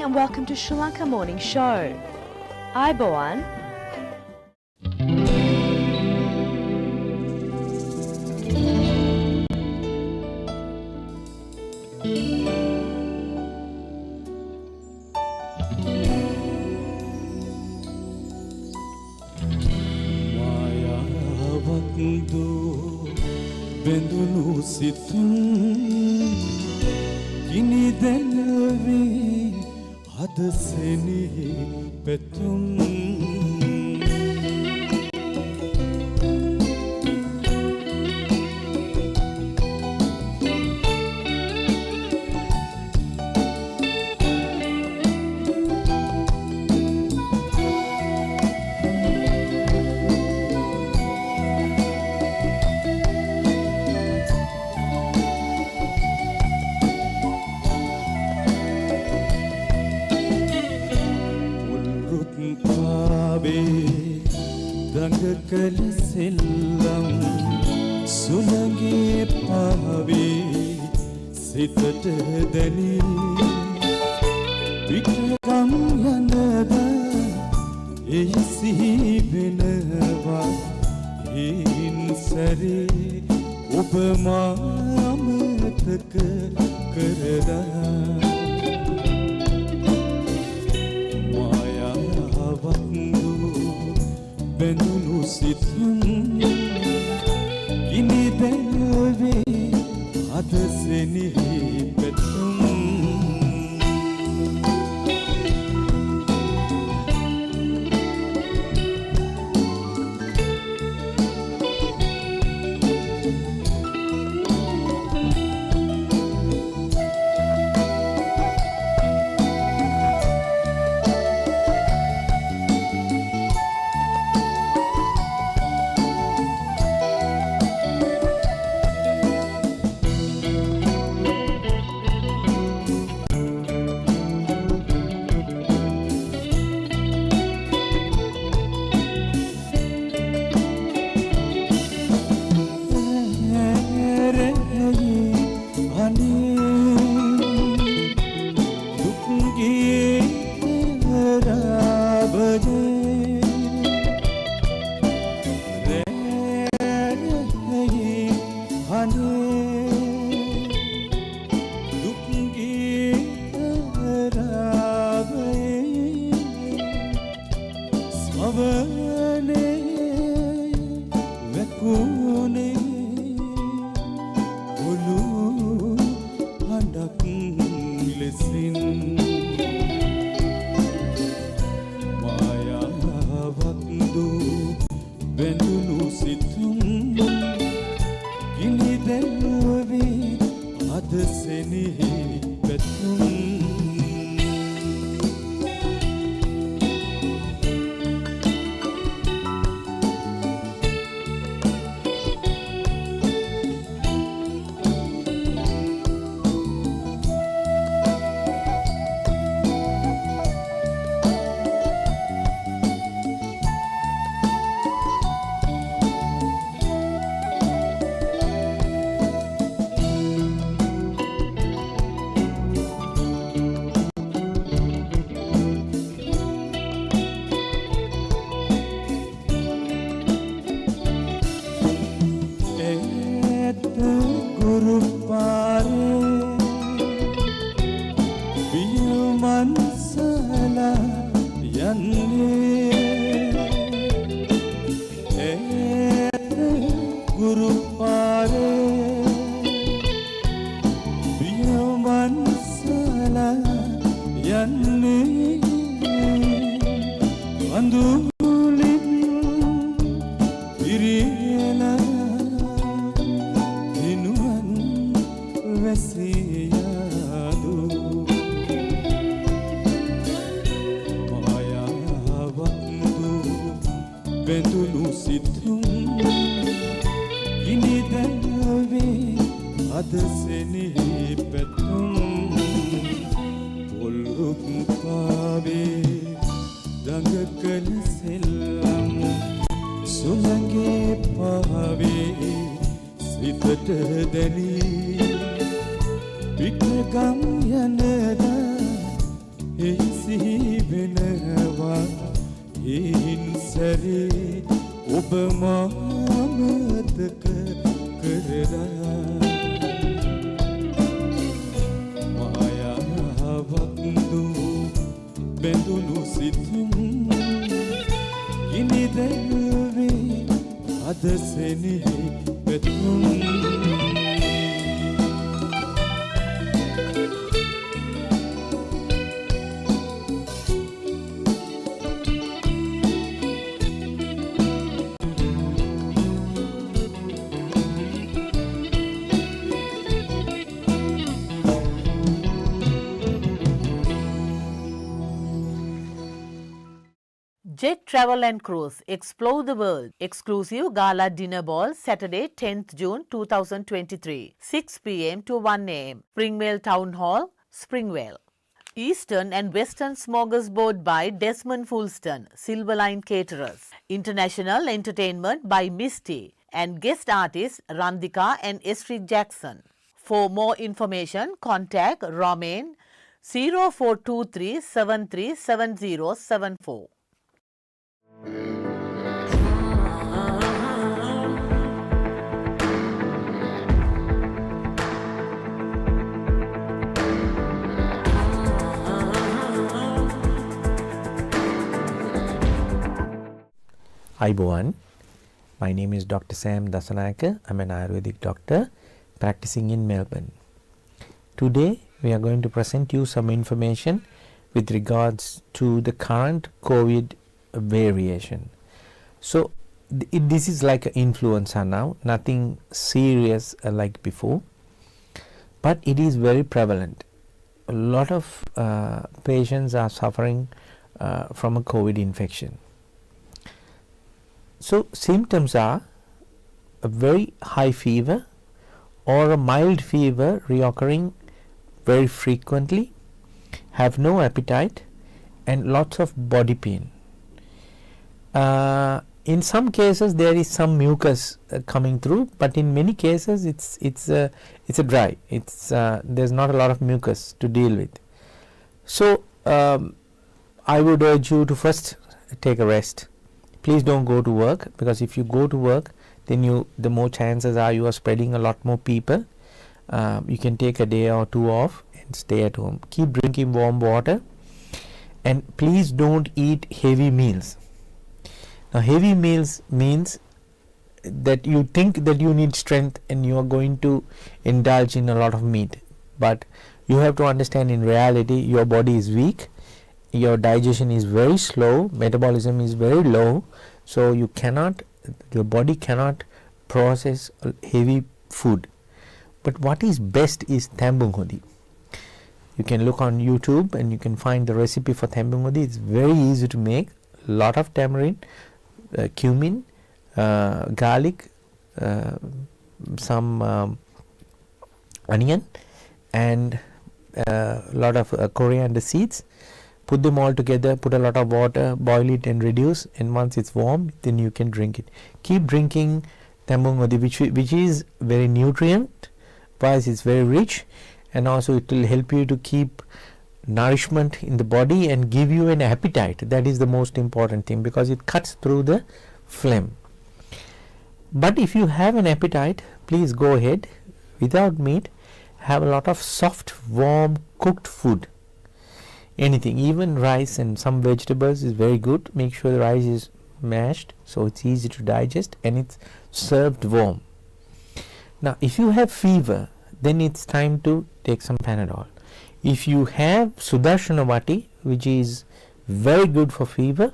and welcome to Sri Lanka Morning Show. Ayubowan. Bendunu situm kini denave hadaseni petum Dangakal sellam sulange paave sitat dani pitakam yanada eisi benawa hin sare upama amatak karada maya vandu Bendunu situm kini denave hadaseni petum එසිහි වෙනවා හින්සරේ ඔබ මාමතක කරලා මායාවක් දූ බැඳුණු සිතුම් ගිනි දැල්වේ අද සෙනෙහි පැතුම් Jet Travel and Cruise, explore the world. Exclusive gala dinner ball Saturday 10th June 2023, 6 p.m. to 1 a.m. Springvale Town Hall, Springvale. Eastern and Western Smorgasbord by Desmond Fulston, Silverline Caterers. International entertainment by Misty and guest artists Randika and Estrid Jackson. For more information, contact Romain 0423 737074. Aibowan. My name is Dr. Sam Dasanayaka. I'm an Ayurvedic doctor practicing in Melbourne. Today we are going to present you some information with regards to the current COVID variation. So this is like an influenza now, nothing serious like before, but it is very prevalent. A lot of patients are suffering from a COVID infection. So symptoms are a very high fever or a mild fever reoccurring very frequently, have no appetite and lots of body pain. In some cases there is some mucus coming through, but in many cases it's a dry. There's not a lot of mucus to deal with. So I would urge you to first take a rest. Please don't go to work, because if you go to work, then the more chances are you are spreading a lot more people. You can take a day or two off and stay at home. Keep drinking warm water, and please don't eat heavy meals. Now heavy meals means that you think that you need strength and you are going to indulge in a lot of meat, but you have to understand in reality your body is weak, your digestion is very slow, metabolism is very low, so your body cannot process heavy food. But what is best is thambung hodi. You can look on YouTube and you can find the recipe for thambung hodi. It's very easy to make. Lot of tamarind, cumin, garlic, some onion, and a lot of coriander seeds. Put them all together, put a lot of water, boil it and reduce, and once it's warm, then you can drink it. Keep drinking thambung hodi, which is very nutrient wise, it's very rich, and also it will help you to keep nourishment in the body and give you an appetite. That is the most important thing, because it cuts through the phlegm. But if you have an appetite, please go ahead without meat. Have a lot of soft, warm, cooked food. Anything, even rice and some vegetables is very good. Make sure the rice is mashed so it's easy to digest and it's served warm. Now if you have fever, then it's time to take some Panadol. If you have Sudarshanavati, which is very good for fever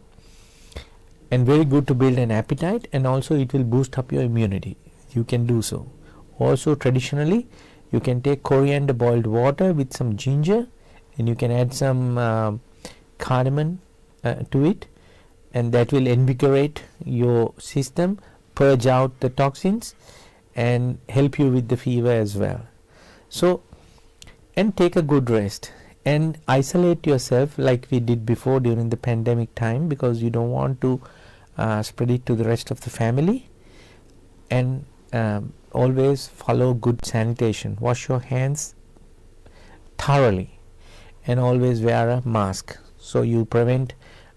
and very good to build an appetite, and also it will boost up your immunity, you can do so. Also traditionally you can take coriander boiled water with some ginger, and you can add some cardamom to it, and that will invigorate your system, purge out the toxins and help you with the fever as well. So, and take a good rest and isolate yourself like we did before during the pandemic time, because you don't want to spread it to the rest of the family. And always follow good sanitation. Wash your hands thoroughly and always wear a mask so you prevent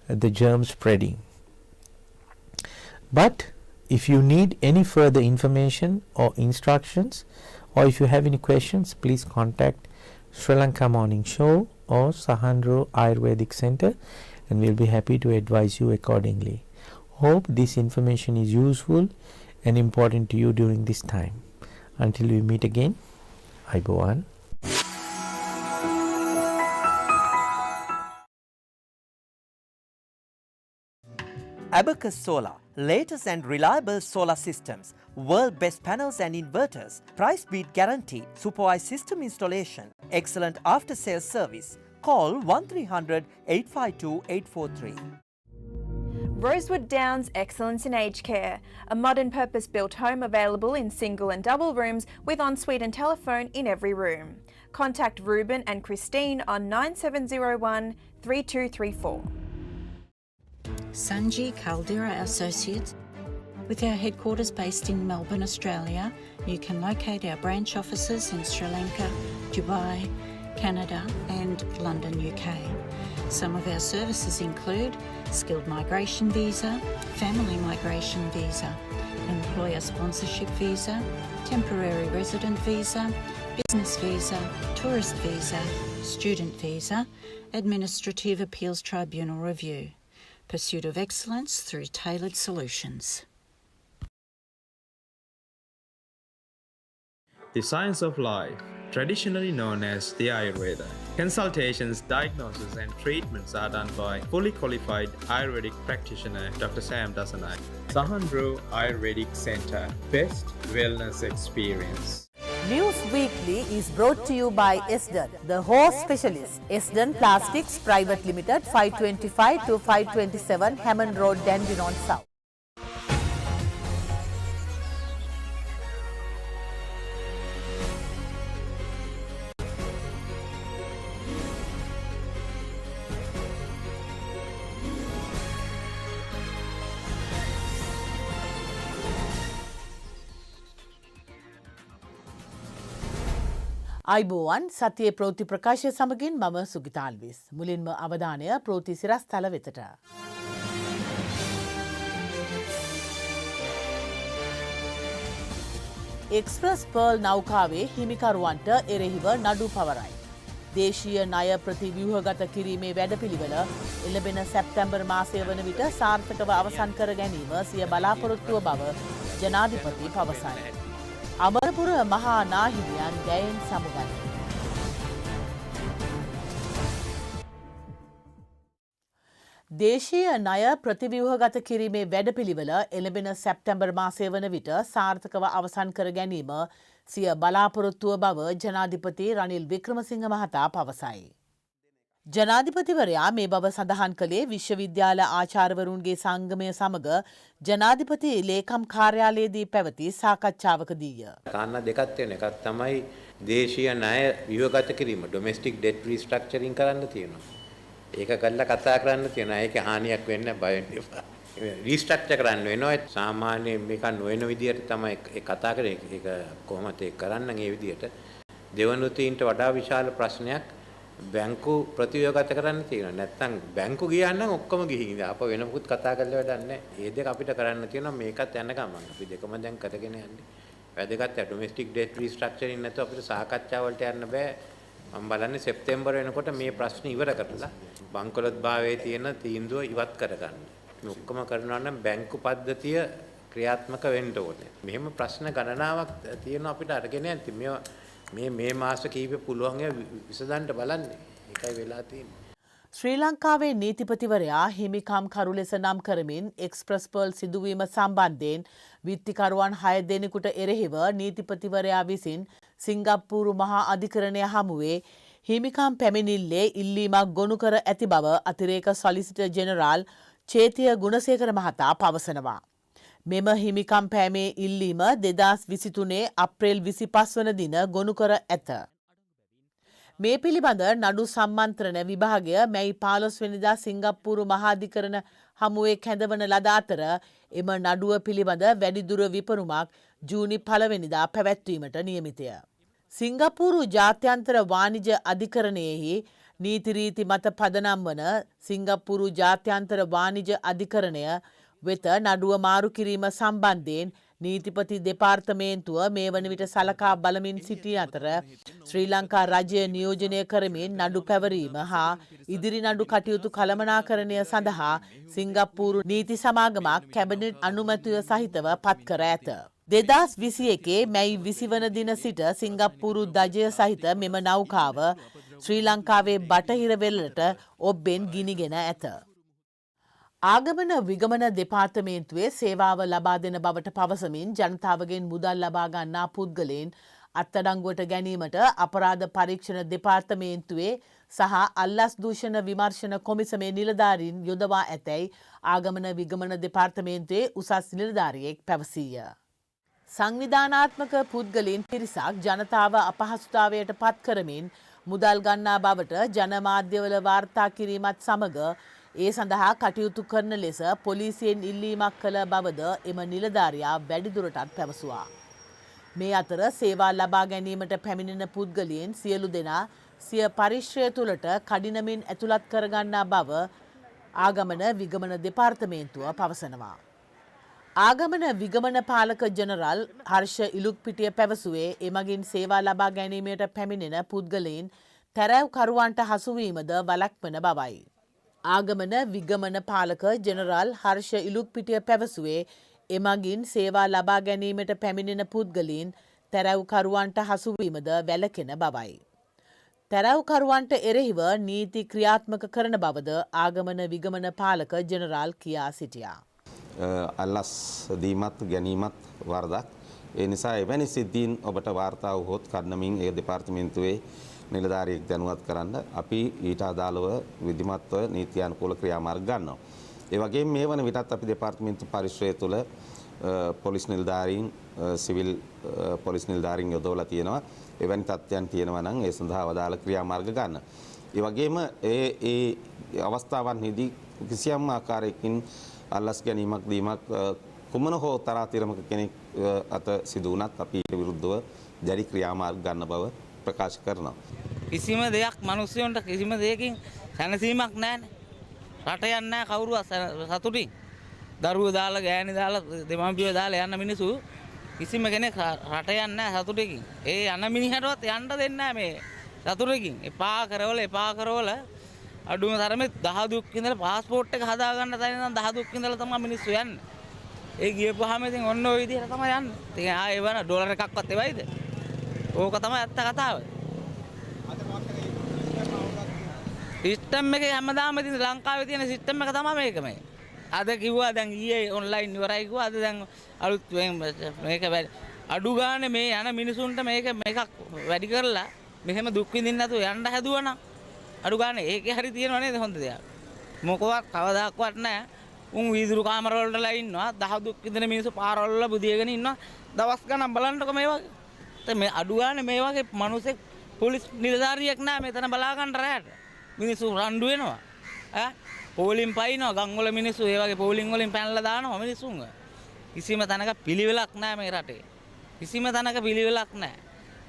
the germ spreading. But if you need any further information or instructions, or if you have any questions, please contact Sri Lanka Morning Show or Sahandro Ayurvedic Center, and we'll be happy to advise you accordingly. Hope this information is useful and important to you during this time. Until we meet again, Aibowan. Abacus Solar, latest and reliable solar systems, world best panels and inverters, price beat guarantee, supervised system installation, excellent after sales service. Call 1300 852 843. Rosewood Downs Excellence in Aged Care, a modern purpose-built home available in single and double rooms with ensuite and telephone in every room. Contact Ruben and Christine on 9701 3234. Sanji Caldera Associates. With our headquarters based in Melbourne, Australia, you can locate our branch offices in Sri Lanka, Dubai, Canada and London, UK. Some of our services include skilled migration visa, family migration visa, employer sponsorship visa, temporary resident visa, business visa, tourist visa, student visa, administrative appeals tribunal review. Pursuit of excellence through tailored solutions. The science of life, traditionally known as the Ayurveda. Consultations, diagnosis and treatments are done by fully qualified Ayurvedic practitioner Dr. Sam Dasanai. Sahandro Ayurvedic Center, best wellness experience. News Weekly is brought to you by Esden, the horse specialist. Esden Plastics Private Limited, 525 to 527 Hammond Road, Dandenong South. අයිබෝවන් සතියේ ප්‍රෝති ප්‍රකාශය සමගින් මම සුගිතාල්විස්. මුලින්ම අවධානය ප්‍රෝති සිරස්තල වෙතට. Express pearl නෞකාවේ හිමිකරුවන්ට එරෙහිව නඩු පවරයි. දේශීය ණය ප්‍රතිව්‍යුහගත කිරීමේ වැඩපිළිවෙල එළඹෙන සැප්තැම්බර් මාසය වන විට සාර්ථකව අවසන් කර ගැනීම සිය බලාපොරොත්තුව බව ජනාධිපති පවසයි. අමරපුර මහා නාහිමියන් දැයෙන් සමුගන්න. දේශීය ණය ප්‍රතිව්‍යුහගත කිරීමේ වැඩපිළිවෙල එළඹෙන සැප්තැම්බර් මාසය වන විට සාර්ථකව අවසන් කර ගැනීම සිය බලාපොරොත්තුව බව ජනාධිපති රනිල් වික්‍රමසිංහ මහතා පවසයි. ජනාධිපතිවරයා මේ බව සඳහන් කළේ විශ්වවිද්‍යාල ආචාර්යවරුන්ගේ සංගමය සමග ජනාධිපති ලේකම් කාර්යාලයේදී පැවති සාකච්ඡාවකදීය. කාරණා දෙකක් තියෙනවා. එකක් තමයි දේශීය ණය ව්‍යුහගත කිරීම, ඩොමෙස්ටික් ඩෙට් රීස්ට්‍රක්චරින් කරන්න තියෙනවා. ඒක කරලා කතා කරන්න තියෙනවා. ඒකේ හානියක් වෙන්න බය වෙන්න එපා. රීස්ට්‍රක්චර් කරන්න වෙනවා. සාමාන්‍ය මේක නොවන විදියට තමයි ඒ කතා කරේ. ඒක කොහොමද ඒක කරන්න ඒ විදියට. දෙවනුතීන්ට වඩා විශාල ප්‍රශ්නයක් බැංකු ප්‍රතිව්‍යුහගත කරන්න තියෙනවා. නැත්තම් බැංකු ගියා නම් ඔක්කොම ගිහින් ඉඳලා අප වෙන මොකුත් කතා කරලා වැඩක් නැහැ. මේ දෙක අපිට කරන්න තියෙනවා. මේකත් යන ගමන් අපි දෙකම දැන් කරගෙන යන්නේ. වැදගත් ඩොමෙස්ටික් ඩෙට් රීස්ට්‍රක්චරින් නැතුව අපිට සාකච්ඡා වලට යන්න බෑ. මම බලන්නේ සෙප්තැම්බර් වෙනකොට මේ ප්‍රශ්න ඉවර කරලා බංකොලොත් භාවයේ තියෙන තීන්දුව ඉවත් කරගන්න. මේ ඔක්කොම කරනවා නම් බැංකු පද්ධතිය ක්‍රියාත්මක වෙන්න ඕනේ. මෙහෙම ප්‍රශ්න ගණනාවක් තියෙනවා අපිට අරගෙන යන්න. මේ මාස කීපෙ පුළුවන් විසඳන්න බලන්නේ. ඒකයි වෙලා තියෙන්නේ. ශ්‍රී ලංකාවේ නීතිපතිවරයා හිමිකම් කරු ලෙස නම් කරමින් එක්ස්ප්‍රස් පර්ල් සිදුවීම සම්බන්ධයෙන් විත්තිකරුවන් 6 දෙනෙකුට එරෙහිව නීතිපතිවරයා විසින් සිංගප්පූරු මහා අධිකරණය හමුවේ හිමිකම් පැමිණිල්ලේ ඉල්ලීමක් ගොනු කර ඇති බව අතිරේක සොලිසිටර් ජෙනරාල් චේතිය ගුණසේකර මහතා පවසනවා. මෙම හිමිකම් පෑමේ ඉල්ලීම 2023 අප්‍රේල් 25 වන දින ගොනු කර ඇත. මේ පිළිබඳ නඩු සම්මන්ත්‍රණ විභාගය මැයි 15 වෙනිදා සිංගප්පූරු මහාධිකරණ හමුවේ කැඳවන ලද අතර එම නඩුව පිළිබඳ වැඩිදුර විපරුමක් ජූනි 1 වෙනිදා පැවැත්වීමට නියමිතය. සිංගප්පූරු ජාත්‍යන්තර වාණිජ අධිකරණයෙහි නීති රීති මත පදනම් වන සිංගප්පූරු ජාත්‍යන්තර වාණිජ අධිකරණය වෙත නඩුව මාරු කිරීම සම්බන්ධයෙන් නීතිපති දෙපාර්තමේන්තුව මේ වන විට සලකා බලමින් සිටි අතර ශ්‍රී ලංකා රජය නියෝජනය කරමින් නඩු පැවරීම හා ඉදිරි නඩු කටයුතු කළමනාකරණය සඳහා සිංගප්පූරු නීති සමාගමක් කැබිනට් අනුමැතිය සහිතව පත් කර ඇත. 2021 මැයි 20 වන දින සිට සිංගප්පූරු දජය සහිත මෙම නෞකාව ශ්‍රී ලංකාවේ බටහිර වෙරළට ඔබ්බෙන් ගිනිගෙන ඇත. ආගමන විගමන දෙපාර්තමේන්තුවේ සේවාව ලබා දෙන බවට පවසමින් ජනතාවගෙන් මුදල් ලබා ගන්නා පුද්ගලයන් අත්අඩංගුවට ගැනීමට අපරාධ පරීක්ෂණ දෙපාර්තමේන්තුවේ සහ අල්ලස් දූෂණ විමර්ශන කොමිසමේ නිලධාරීන් යොදවා ඇතැයි ආගමන විගමන දෙපාර්තමේන්තුවේ උසස් නිලධාරියෙක් පැවසීය. සංවිධානාත්මක පුද්ගලයන් පිරිසක් ජනතාව අපහසුතාවයට පත් කරමින් මුදල් ගන්නා බවට ජනමාධ්‍යවල වාර්තා කිරීමත් සමග ඒ සඳහා කටයුතු කරන ලෙස පොලිසියෙන් ඉල්ලීමක් කළ බවද එම නිලධාරියා වැඩිදුරටත් පැවසුවා. මේ අතර සේවා ලබා ගැනීමට පැමිණෙන පුද්ගලයන් සියලු දෙනා සිය පරිශ්‍රය තුළට කඩිනමින් ඇතුළත් කරගන්නා බව ආගමන විගමන දෙපාර්තමේන්තුව පවසනවා. ආගමන විගමන පාලක ජනරල් හර්ෂ ඉලුක්පිටිය පැවසුවේ එමගින් සේවා ලබා ගැනීමට පැමිණෙන පුද්ගලයන් තැරැව්කරුවන්ට හසුවීමද වළක්වන බවයි. ආගමන විගමන පාලක ජනරල් හර්ෂ ඉලුක්පිටිය පැවසුවේ එමගින් සේවා ලබා ගැනීමට පැමිණෙන පුද්ගලයන් තැරැව්කරුවන්ට හසුවීමද වැළකෙන බවයි. තැරැව්කරුවන්ට එරෙහිව නීති ක්‍රියාත්මක කරන බවද ආගමන විගමන පාලක ජනරල් කියා සිටියා. අල්ලස් දීමත් ගැනීමත් වරදක්. ඒ නිසා එවැනි සිද්ධීන් ඔබට වාර්තා වුවහොත් කඩනමින් ඒ දෙපාර්තමේන්තුවේ නිලධාරියෙක් දැනුවත් කරන්න අපි ඊට අදාළව විධිමත්ව නීත්‍යානුකූල ක්‍රියාමාර්ග ගන්නවා. ඒ වගේම මේ වන විටත් අපි දෙපාර්තමේන්තු පරිශ්‍රය තුළ පොලිස් නිලධාරීන් සිවිල් පොලිස් නිලධාරීන් යොදවලා තියෙනවා. එවැනි තත්ත්වයන් තියෙනවා නම් ඒ සඳහා අදාළ ක්‍රියාමාර්ග ගන්න. ඒ වගේම ඒ අවස්ථාවන්හිදී කිසියම් ආකාරයකින් අල්ලස් ගැනීමක් දීමක් කුමන හෝ තරාතිරමක කෙනෙක් අත සිදු වුණත් අපි ඊට විරුද්ධව දැඩි ක්‍රියාමාර්ග ගන්න බව ප්‍රකාශ කරනවා. කිසිම දෙයක් මිනිස්සුන්ට කිසිම දෙයකින් සැනසීමක් නැහැනේ. රට යන්නේ නැහැ කවුරුවත් සතුටින්. දරුවෝ දාලා ගෑණි දාලා දෙමව්පියෝ දාලා යන මිනිස්සු කිසිම කෙනෙක් රට යන්නේ නැහැ සතුටකින්. ඒ යන මිනිහටවත් යන්න දෙන්නේ නැහැ මේ සතුටකින්. එපා කරවල අඩුම තරමේ 10 දුක් ඉඳලා પાස්පෝර්ට් එක හදා ගන්න තැන නම් 10 දුක් ඉඳලා තමයි මිනිස්සු යන්නේ. ඒ ගියපුවාම ඉතින් ඔන්න ඔය විදිහට තමයි යන්නේ. ඉතින් ආයේ වන ඩොලර් එකක්වත් එවයිද? ඕක තමයි ඇත්ත කතාව. සිස්ටම් එකේ හැමදාම ඉතින් ලංකාවේ තියෙන සිස්ටම් එක තමයි මේක මේ. අද කිව්වා දැන් ඊයේ ඔන්ලයින් ඉවරයි කිව්වා. අද දැන් අලුත් මේක අඩු ගානේ මේ යන මිනිසුන්ට මේක මේකක් වැඩි කරලා මෙහෙම දුක් විඳින්න නැතුව යන්න හැදුවා නම් අඩු ගානේ ඒකේ හරි තියෙනව නේද හොඳ දෙයක්. මොකවත් කවදාක්වත් නැහැ. උන් වීදුරු කාමර වලටලා ඉන්නවා. 10 දුක් විඳින මිනිස්සු පාරවල වල බුදියගෙන ඉන්නවා. දවස් ගණන් බලන්නකො මේ වගේ. මේ අඩු ගානේ මේ වගේ මිනිස්සෙක් පොලිස් නිලධාරියෙක් නැහැ මෙතන බලා ගන්න රැයට. මිනිස්සු රණ්ඩු වෙනවා. පෝලිම් පයින්නවා ගම්වල මිනිස්සු ඒ වගේ පෝලිම් වලින් පැනලා දානවා මිනිස්සුන්ව. කිසිම තැනක පිළිවෙලක් නැහැ මේ රටේ. කිසිම තැනක පිළිවෙලක් නැහැ.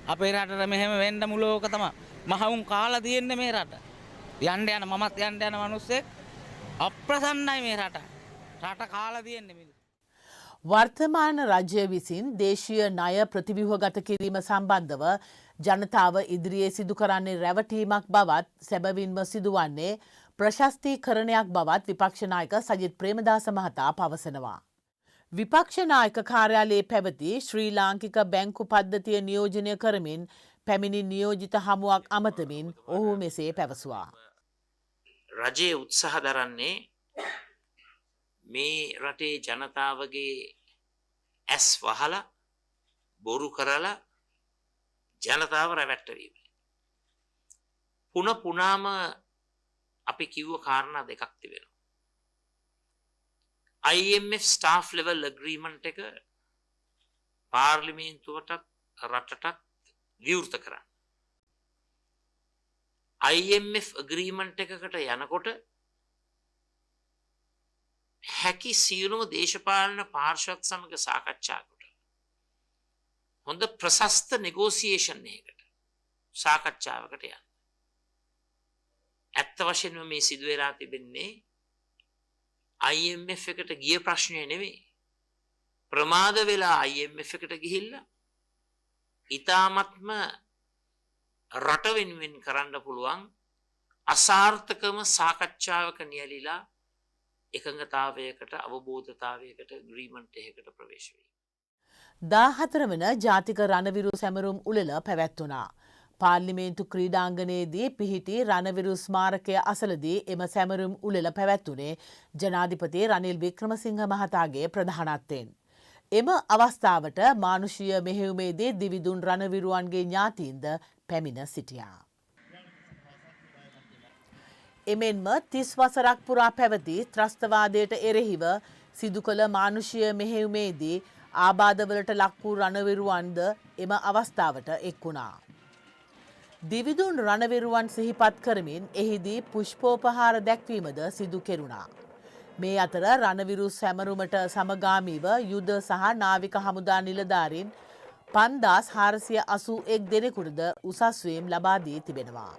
අපේ රටට මෙහෙම වෙන්න මුලෝක තමයි. මහවුන් කාලා තියෙන්නේ මේ රට. යන්න මමත් යන්න මිනිස්සෙක් අප්‍රසන්නයි මේ රට. රට කාලා තියෙන්නේ මිනිස්සු. වර්තමාන රජය විසින් දේශීය ණය ප්‍රතිව්‍යුහගත කිරීම සම්බන්ධව ජනතාව ඉදිරියේ සිදු කරන්නේ රැවටීමක් බවත් සැබවින්ම සිදුවන්නේ ප්‍රශස්තීකරණයක් බවත් විපක්ෂ නායක සජිත් ප්‍රේමදාස මහතා පවසනවා. විපක්ෂ නායක කාර්යාලයේ පැවති ශ්‍රී ලාංකික බැංකු පද්ධතිය නියෝජනය කරමින් පැමිණි නියෝජිත හමුවක් අමතමින් ඔහු මෙසේ පැවසුවා. රජයේ උත්සාහ දරන්නේ මේ රටේ ජනතාවගේ ඇස් වහලා බොරු කරලා ජනතාව රැවට්ටවීම. පුනාම අපි කිව්ව කාරණා දෙකක් තිබෙනවා. IMF staff level agreement එක පාර්ලිමේන්තුවටත් රටටත් විවෘත කරන්න. IMF agreement එකකට යනකොට හැකි සියලුම දේශපාලන පාර්ශ්වත් සමග සාකච්ඡා කොට හොඳ ප්‍රශස්ත නෙගෝසියේෂන් එකකට සාකච්ඡාවකට යන්න. ඇත්ත වශයෙන්ම මේ සිදු වෙලා තිබෙන්නේ IMF එකට ගිය ප්‍රශ්නය නෙවෙයි. ප්‍රමාද වෙලා IMF එකට ගිහිල්ලා ඊ타මත්ම රට වෙනුවෙන් කරන්න පුළුවන් අසාර්ථකම සාකච්ඡාවක නියැලිලා එකඟතාවයකට අවබෝධතාවයකට ඇග්‍රීමන්ට් එකකට ප්‍රවේශ වෙයි. 14 වන ජාතික රණවිරු සැමරුම් උළෙල පැවැත්වුණා. පාර්ලිමේන්තු ක්‍රීඩාංගණයේදී පිහිටි රණවිරු ස්මාරකය අසලදී එම සැමරුම් උළෙල පැවැත්වුණේ ජනාධිපති රනිල් වික්‍රමසිංහ මහතාගේ ප්‍රධානත්වයෙන්. එම අවස්ථාවට මානුෂීය මෙහෙයුමේදී දිවිදුන් රණවිරුවන්ගේ ඥාතීන්ද පැමිණ සිටියා. එමෙන්ම 30 වසරක් පුරා පැවති ත්‍රස්තවාදයට එරෙහිව සිදු කළ මානුෂීය මෙහෙයුමේදී ආබාධවලට ලක් වූ රණවිරුවන්ද එම අවස්ථාවට එක් වුණා. දිවිදුන් රණවිරුවන් සිහිපත් කරමින් එහිදී පුෂ්පෝපහාර දැක්වීමද සිදු කෙරුණා. මේ අතර රණවිරු සැමරුමට සමගාමීව යුද සහ නාවික හමුදා නිලධාරීන් 5481 දෙනෙකුටද උසස් වීම් ලබා දී තිබෙනවා.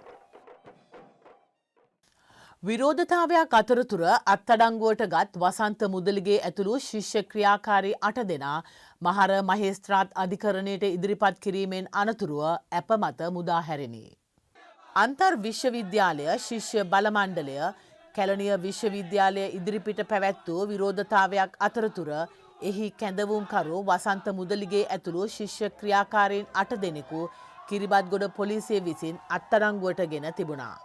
විරෝධතාවයක් අතරතුර අත්අඩංගුවට ගත් වසන්ත මුදලිගේ ඇතුළු ශිෂ්‍ය ක්‍රියාකාරී 8 දෙනා මහර මහේස්ත්‍රාත් අධිකරණයට ඉදිරිපත් කිරීමෙන් අනතුරුව ඇප මත මුදා හැරිණි. අන්තර් විශ්වවිද්‍යාලය ශිෂ්‍ය බල මණ්ඩලය කැලණිය විශ්වවිද්‍යාලය ඉදිරිපිට පැවැත් වූ විරෝධතාවයක් අතරතුර එහි කැඳවුම්කරු වසන්ත මුදලිගේ ඇතුළු ශිෂ්‍ය ක්‍රියාකාරීන් 8 දෙනෙකු කිරිබත්ගොඩ පොලිසිය විසින් අත්අඩංගුවට ගෙන තිබුණා.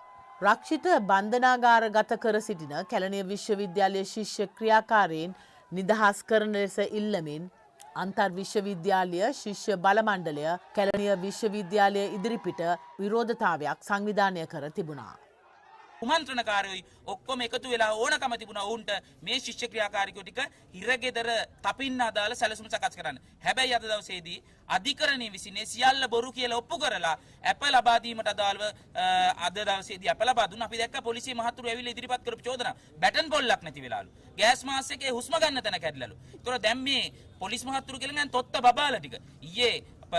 රක්ෂිත බන්ධනාගාර ගත කර සිටින කැලණිය විශ්වවිද්‍යාලයේ ශිෂ්‍ය ක්‍රියාකාරීන් නිදහස් කරන ලෙස ඉල්ලමින් අන්තර් විශ්වවිද්‍යාලය ශිෂ්‍ය බල මණ්ඩලය කැලණිය විශ්වවිද්‍යාලය ඉදිරිපිට විරෝධතාවයක් සංවිධානය කර තිබුණා. කුමන්ත්‍රණකාරයෝයි ඔක්කොම එකතු වෙලා ඕනකම තිබුණා ඔවුන්ට මේ ශිෂ්‍ය ක්‍රියාකාරිකයෝ ටික හිරගෙදර තපින්න අදාළ සැලසුම් සකස් කරන්න. හැබැයි අද දවසේදී අධිකරණයේ විසින් සියල්ල බොරු කියලා ඔප්පු කරලා ඇප ලබා දීමට අදාළව අද දවසේදී ඇප ලබා දුන්නා. අපි දැක්ක පොලිසිය මහතුරු ඇවිල්ලා ඉදිරිපත් කරපු චෝදනා බැටන් පොල්ලක් නැති වෙලාලු. ගෑස් මාස් එකේ හුස්ම ගන්න තැන කැඩලලු. ඒතර දැන් මේ පොලිස් මහතුරු කියලා මම තොත්ත බබාලා ටික ඊයේ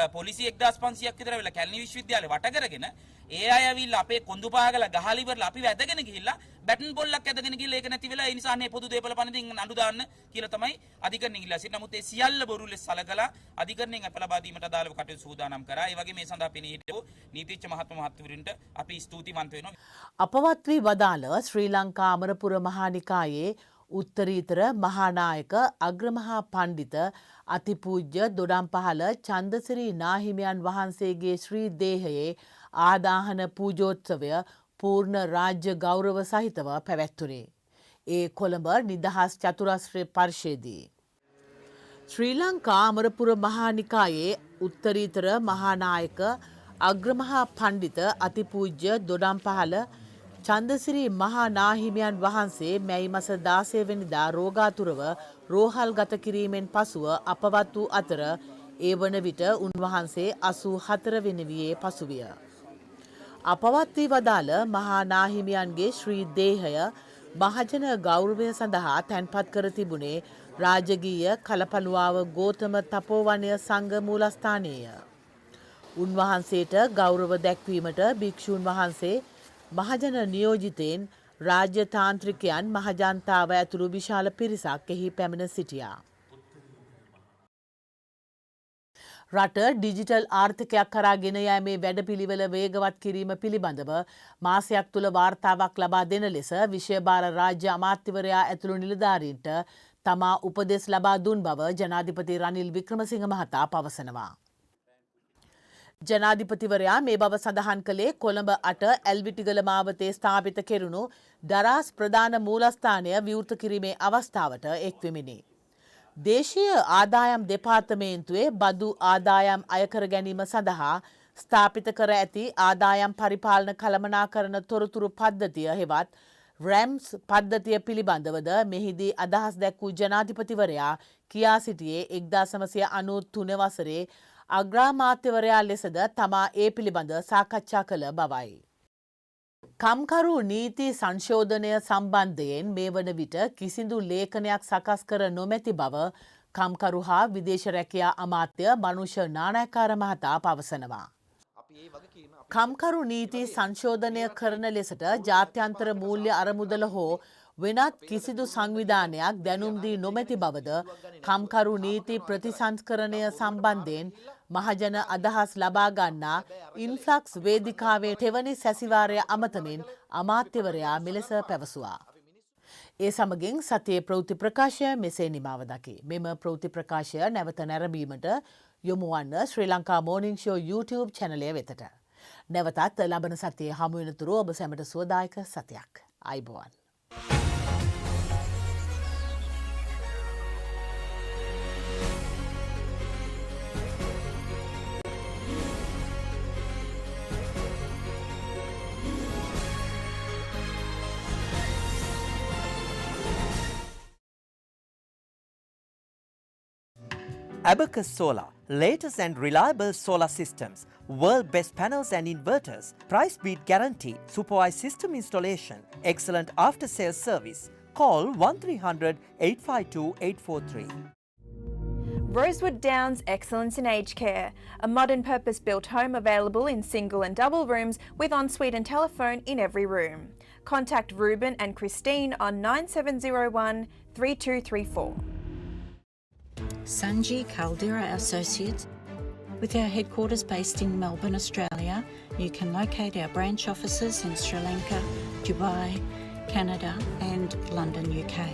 පොලිසිය 1500ක් විතර වෙලා කැලණි විශ්වවිද්‍යාලේ වට කරගෙන ඒ අය ඇවිල්ලා අපේ කොඳු පාගලා ගහලා ඉවරලා අපි වැදගෙන ගිහිල්ලා බැටන් පොල්ලක් ඇදගෙන ගිහිල්ලා ඒක නැති වෙලා ඒ නිසා අනේ පොදු දේපල පනදින් නඩු දාන්න කියලා තමයි අධිකරණය ගිහිල්ලා සිටින. නමුත් ඒ සියල්ල බොරු ලෙස සලකලා අධිකරණයෙන් අප ලබා දීමට අදාළව කටයුතු සූදානම් කරා. ඒ වගේ මේ සඳහා පෙනී හිටපු නීතිඥ මහත්මවරුන්ට අපි ස්තුතිවන්ත වෙනවා. අපවත් වී වදාළ ශ්‍රී ලංකා අමරපුර මහානිකායේ උත්තරීතර මහානායක අග්‍රමහා පණ්ඩිත අතිපූජ්‍ය දොඩම්පහළ චන්දසිරි නාහිමියන් වහන්සේගේ ශ්‍රී දේහයේ ආදාහන පූජෝත්සවය පූර්ණ රාජ්‍ය ගෞරව සහිතව පැවැත්වුණේ. ඒ කොළඹ නිදහස් චතුරස්‍රය පරිශ්‍රයේදී. ශ්‍රී ලංකා අමරපුර මහානිකායේ උත්තරීතර මහානායක අග්‍රමහා පණ්ඩිත අතිපූජ්‍ය දොඩම්පහළ චන්දසිරි මහා නාහිමියන් වහන්සේ මැයි මස 16 වෙනිදා රෝගාතුරව රෝහල් ගත කිරීමෙන් පසුව අපවත් වූ අතර ඒ වන විට උන්වහන්සේ 84 වෙනි වියේ පසුවිය. අපවත් වී වදාළ මහා නාහිමියන්ගේ ශ්‍රී දේහය මහජන ගෞරවය සඳහා තැන්පත් කර තිබුණේ රාජගීය කලපලුවාව ගෝතම තපෝවනය සංඝ මූලස්ථානයේය. උන්වහන්සේට ගෞරව දැක්වීමට භික්ෂූන් වහන්සේ මහජන නියෝජිතයින් රාජ්‍ය තාන්ත්‍රිකයන් මහජනතාව ඇතුළු විශාල පිරිසක් එහි පැමිණ සිටියා. රට ඩිජිටල් ආර්ථිකයක් කරා ගෙන යාමේ වැඩපිළිවෙල වේගවත් කිරීම පිළිබඳව මාසයක් තුළ වාර්තාවක් ලබා දෙන ලෙස විෂයභාර රාජ්‍ය අමාත්‍යවරයා ඇතුළු නිලධාරීන්ට තමා උපදෙස් ලබා දුන් බව ජනාධිපති රනිල් වික්‍රමසිංහ මහතා පවසනවා. ජනාධිපතිවරයා මේ බව සඳහන් කළේ කොළඹ 8 ඇල්විටිගල මාවතේ ස්ථාපිත කෙරුණු දරාස් ප්‍රධාන මූලස්ථානය විවෘත කිරීමේ අවස්ථාවට එක්වෙමිනි. දේශීය ආදායම් දෙපාර්තමේන්තුවේ බදු ආදායම් අයකර ගැනීම සඳහා ස්ථාපිත කර ඇති ආදායම් පරිපාලන කළමනාකරන තොරතුරු පද්ධතිය හෙවත් රැම්ස් පද්ධතිය පිළිබඳවද මෙහිදී අදහස් දැක් වූ ජනාධිපතිවරයා කියා සිටියේ 1993 වසරේ අග්‍රාමාත්‍යවරයා ලෙසද තමා ඒ පිළිබඳ සාකච්ඡා කළ බවයි. කම්කරු නීති සංශෝධනය සම්බන්ධයෙන් මේ වන විට කිසිදු ලේඛනයක් සකස් කර නොමැති බව කම්කරු හා විදේශ රැකියා අමාත්‍ය මනුෂ්‍ය නානායක්කාර මහතා පවසනවා. කම්කරු නීති සංශෝධනය කරන ලෙසට ජාත්‍යන්තර මූල්‍ය අරමුදල හෝ වෙනත් කිසිදු සංවිධානයක් දැනුම් දී නොමැති බවද කම්කරු නීති ප්‍රතිසංස්කරණය සම්බන්ධයෙන් මහජන අදහස් ලබා ගන්නා ඉන්ෆ්ලක්ස් වේදිකාවේ තෙවනි සැසිවාරය අමතමින් අමාත්‍යවරයා මෙලෙස පැවසුවා. ඒ සමගින් සතියේ ප්‍රවෘත්ති ප්‍රකාශය මෙසේ නිමාව දකි. මෙම ප්‍රවෘත්ති ප්‍රකාශය නැවත නැරඹීමට යොමු වන්න ශ්‍රී ලංකා මෝර්නිං ෂෝ YouTube චැනලය වෙතට. නැවතත් ලබන සතියේ හමු වෙනතුරු ඔබ සැමට සුවදායක සතියක්. අයිබෝවන්. Abacus Solar, latest and reliable solar systems, world best panels and inverters, price beat guarantee, supervised system installation, excellent after sales service. Call 1300 852 843. Rosewood Downs Excellence in Aged Care, a modern purpose-built home available in single and double rooms with ensuite and telephone in every room. Contact Ruben and Christine on 9701 3234. Sanji Caldera Associates. With our headquarters based in Melbourne, Australia, you can locate our branch offices in Sri Lanka, Dubai, Canada and London, UK.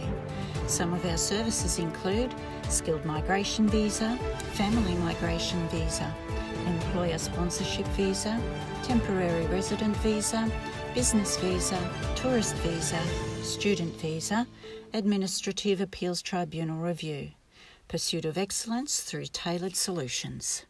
Some of our services include skilled migration visa, family migration visa, employer sponsorship visa, temporary resident visa, business visa, tourist visa, student visa, administrative appeals tribunal review. Pursuit of excellence through tailored solutions.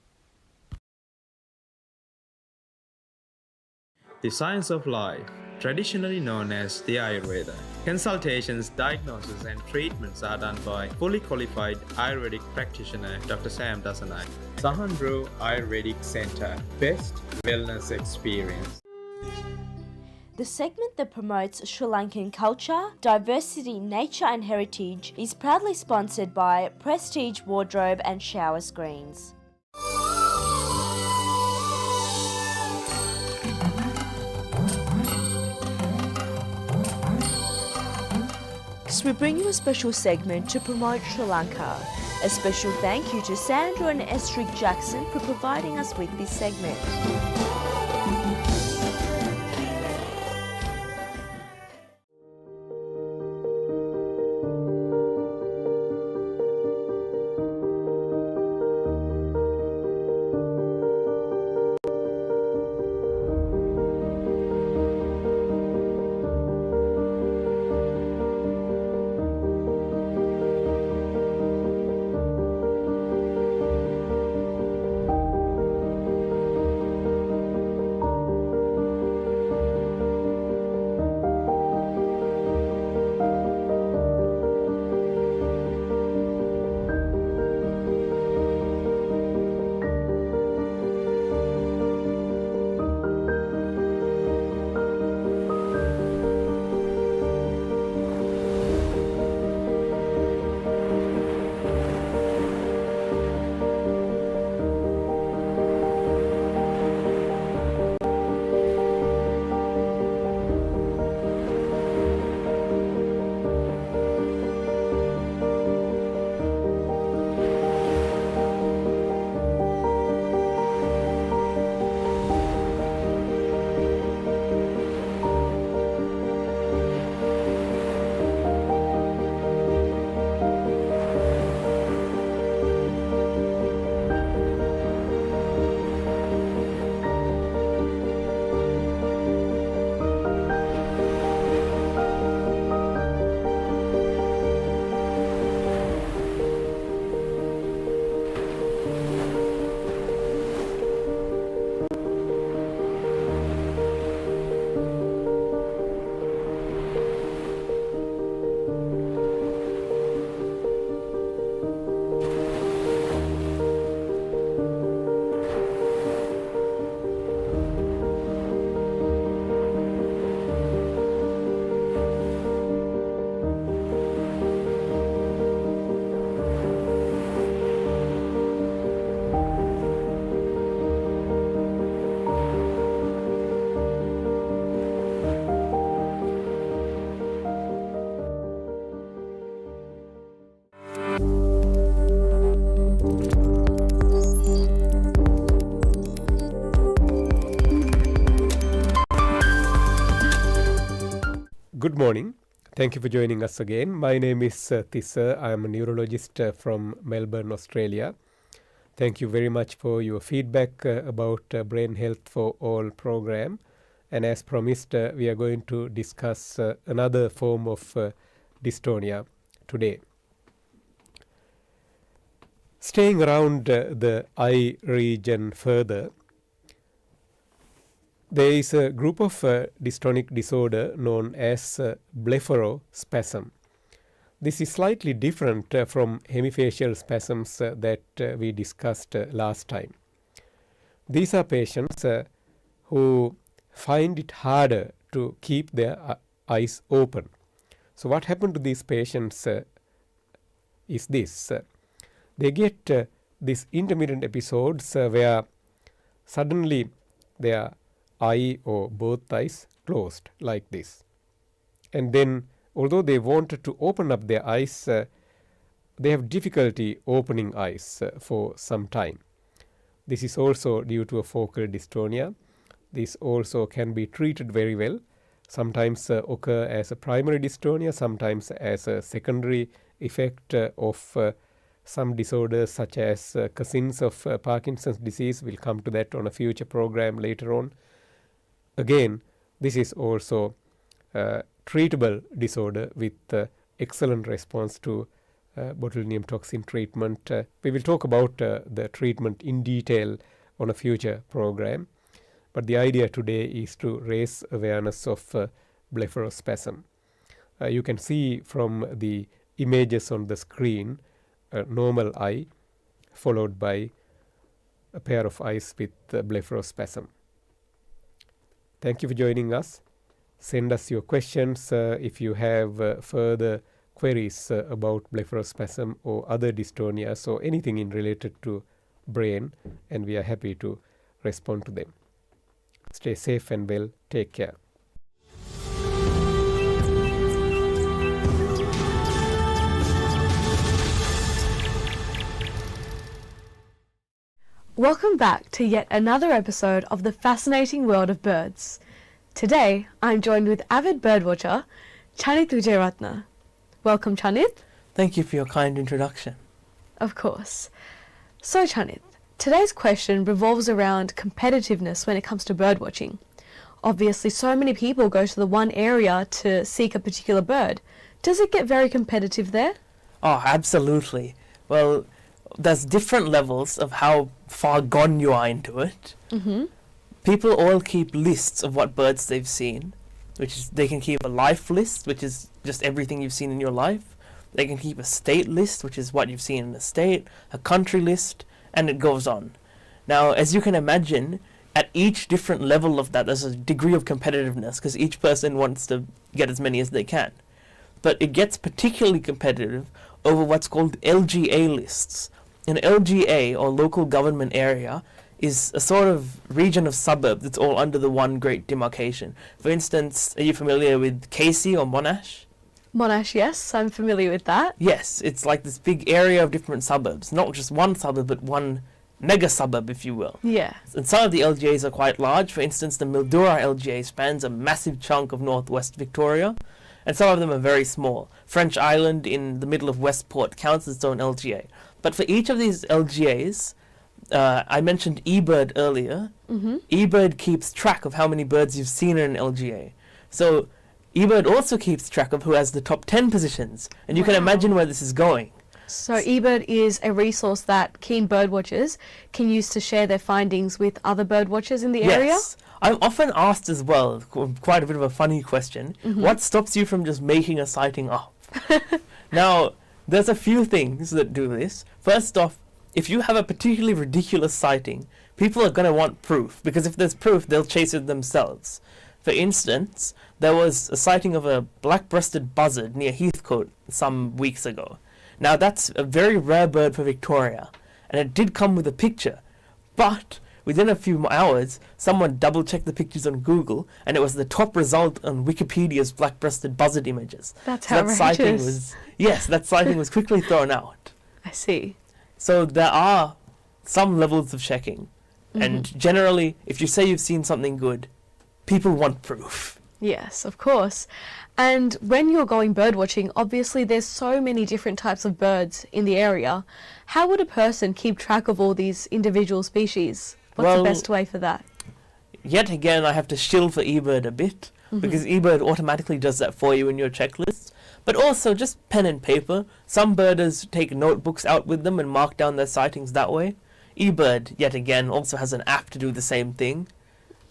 The science of life, traditionally known as the Ayurveda. Consultations, diagnosis and treatments are done by fully qualified Ayurvedic practitioner Dr. Sam Dasanai. Sahandro Ayurvedic Centre, best wellness experience. The segment that promotes Sri Lankan culture, diversity, nature and heritage is proudly sponsored by Prestige Wardrobe and Shower Screens. So we bring you a special segment to promote Sri Lanka. A special thank you to Sandra and Estrid Jackson for providing us with this segment. Good morning. Thank you for joining us again. My name is Tissa. I am a neurologist from Melbourne, Australia. Thank you very much for your feedback about Brain Health for All program. And as promised, we are going to discuss another form of dystonia today. Staying around the eye region further, there is a group of dystonic disorder known as blepharospasm. This is slightly different from hemifacial spasms that we discussed last time. These are patients who find it harder to keep their eyes open. So what happened to these patients is this. They get these intermittent episodes where suddenly their eye or both eyes closed like this. And then although they wanted to open up their eyes, they have difficulty opening eyes for some time. This is also due to a focal dystonia. This also can be treated very well. Sometimes occur as a primary dystonia, sometimes as a secondary effect of some disorders such as cousins of Parkinson's disease. We'll come to that on a future program later on. Again, this is also a treatable disorder with excellent response to botulinum toxin treatment. We will talk about the treatment in detail on a future program. But the idea today is to raise awareness of blepharospasm. You can see from the images on the screen a normal eye followed by a pair of eyes with blepharospasm. Thank you for joining us. Send us your questions if you have further queries about blepharospasm or other dystonias or anything in related to brain, and we are happy to respond to them. Stay safe and well. Take care. Welcome back to yet another episode of the fascinating world of birds. Today, I'm joined with avid birdwatcher, Chanith Wijeyaratne. Welcome, Chanith. Thank you for your kind introduction. Of course. So, Chanith, today's question revolves around competitiveness when it comes to birdwatching. Obviously, so many people go to the one area to seek a particular bird. Does it get very competitive there? Oh, absolutely. Well, there's different levels of how far gone you are into it. Mm-hmm. People all keep lists of what birds they've seen, which is they can keep a life list, which is just everything you've seen in your life. They can keep a state list, which is what you've seen in a state, a country list, and it goes on. Now, as you can imagine, at each different level of that, there's a degree of competitiveness because each person wants to get as many as they can. But it gets particularly competitive over what's called LGA lists. An LGA, or local government area, is a sort of region of suburb that's all under the one great demarcation. For instance, are you familiar with Casey or Monash? Monash, yes, I'm familiar with that. Yes, it's like this big area of different suburbs. Not just one suburb, but one mega suburb, if you will. Yeah. And some of the LGAs are quite large. For instance, the Mildura LGA spans a massive chunk of northwest Victoria, and some of them are very small. French Island in the middle of Westport counts as its own LGA. But for each of these LGAs, I mentioned eBird earlier. Mm-hmm. eBird keeps track of how many birds you've seen in an LGA. So eBird also keeps track of who has the top 10 positions. And you can imagine where this is going. So eBird is a resource that keen birdwatchers can use to share their findings with other birdwatchers in the area? Yes. I'm often asked as well, quite a bit of a funny question, what stops you from just making a sighting up? Now, there's a few things that do this. First off, if you have a particularly ridiculous sighting, people are going to want proof, because if there's proof, they'll chase it themselves. For instance, there was a sighting of a black-breasted buzzard near Heathcote some weeks ago. Now, that's a very rare bird for Victoria, and it did come with a picture, but within a few hours, someone double-checked the pictures on Google, and it was the top result on Wikipedia's black-breasted buzzard images. That's so that sighting outrageous. that sighting was quickly thrown out. I see. So there are some levels of checking, and generally, if you say you've seen something good, people want proof. Yes, of course. And when you're going bird watching, obviously there's so many different types of birds in the area. How would a person keep track of all these individual species? What's the best way for that? Yet again, I have to shill for eBird a bit, because eBird automatically does that for you in your checklist. But also just pen and paper. Some birders take notebooks out with them and mark down their sightings that way. eBird, yet again, also has an app to do the same thing.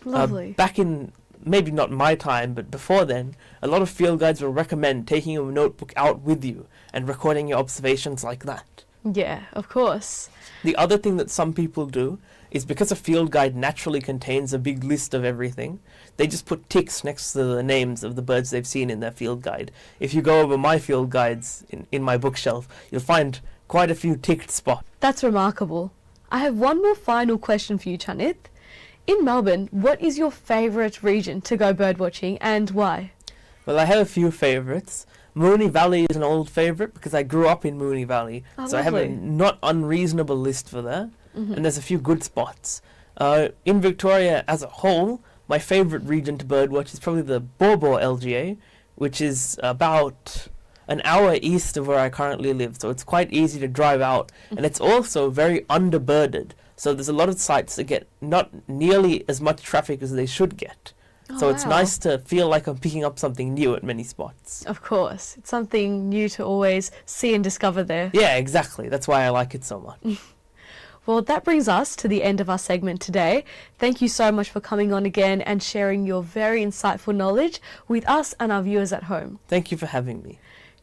Lovely. Back in, maybe not my time, but before then, a lot of field guides will recommend taking a notebook out with you and recording your observations like that. Yeah, of course. The other thing that some people do is, because a field guide naturally contains a big list of everything, they just put ticks next to the names of the birds they've seen in their field guide. If you go over my field guides in my bookshelf, you'll find quite a few ticked spots. That's remarkable. I have one more final question for you, Chanith. In Melbourne, what is your favourite region to go bird watching and why? Well, I have a few favourites. Moonee Valley is an old favourite because I grew up in Moonee Valley, so I have a not unreasonable list for there, and there's a few good spots. In Victoria as a whole, my favourite region to birdwatch is probably the Bobo LGA, which is about an hour east of where I currently live, so it's quite easy to drive out, and it's also very underbirded, so there's a lot of sites that get not nearly as much traffic as they should get. So it's nice to feel like I'm picking up something new at many spots. Of course, it's something new to always see and discover there. Yeah, exactly. That's why I like it so much. Well, that brings us to the end of our segment today. Thank you so much for coming on again and sharing your very insightful knowledge with us and our viewers at home. Thank you for having me.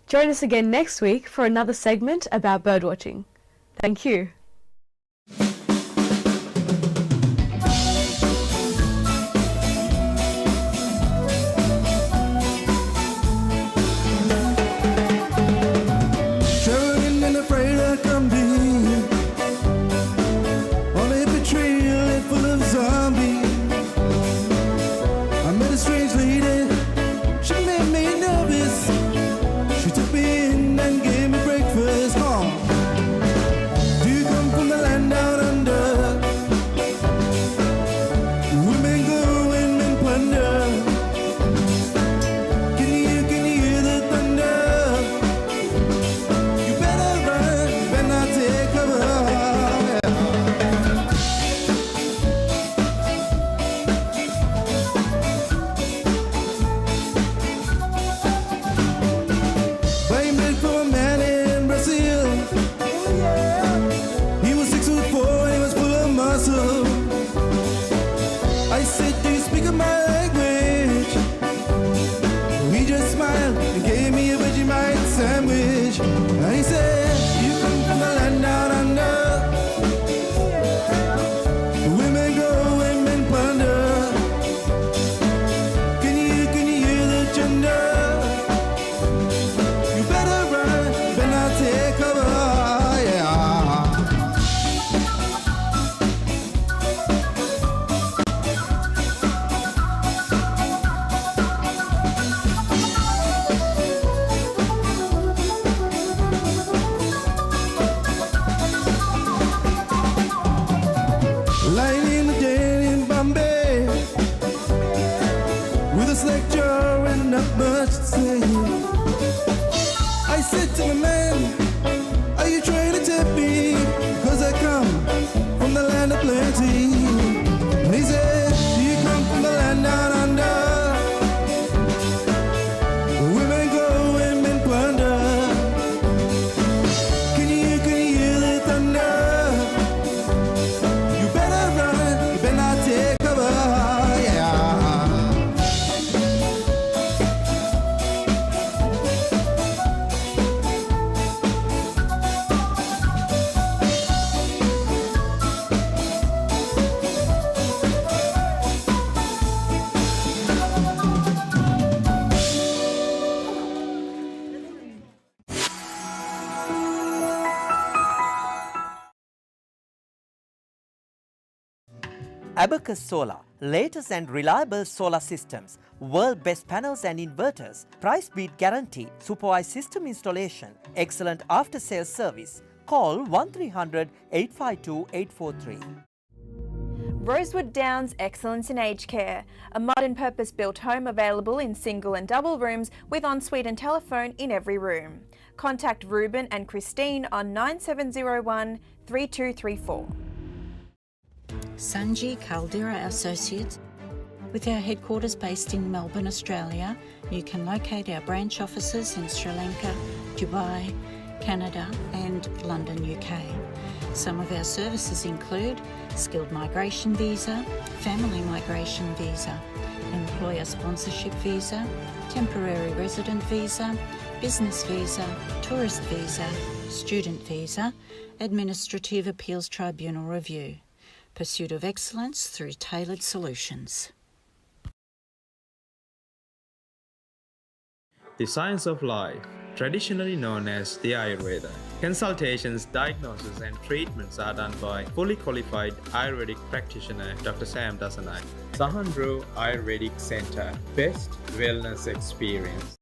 Join us again next week for another segment about birdwatching. Thank you. Abacus Solar, latest and reliable solar systems, world best panels and inverters, price beat guarantee, supervised system installation, excellent after sales service. Call 1300 852 843. Rosewood Downs Excellence in Aged Care, a modern purpose-built home available in single and double rooms with ensuite and telephone in every room. Contact Ruben and Christine on 9701 3234. Sanji Caldera Associates. With our headquarters based in Melbourne, Australia, you can locate our branch offices in Sri Lanka, Dubai, Canada and London, UK. Some of our services include skilled migration visa, family migration visa, employer sponsorship visa, temporary resident visa, business visa, tourist visa, student visa, administrative appeals tribunal review. Pursuit of excellence through tailored solutions. The science of life, traditionally known as the Ayurveda. Consultations, diagnosis and treatments are done by fully qualified Ayurvedic practitioner Dr. Sam Dasanai. Sahandro Ayurvedic Center, best wellness experience.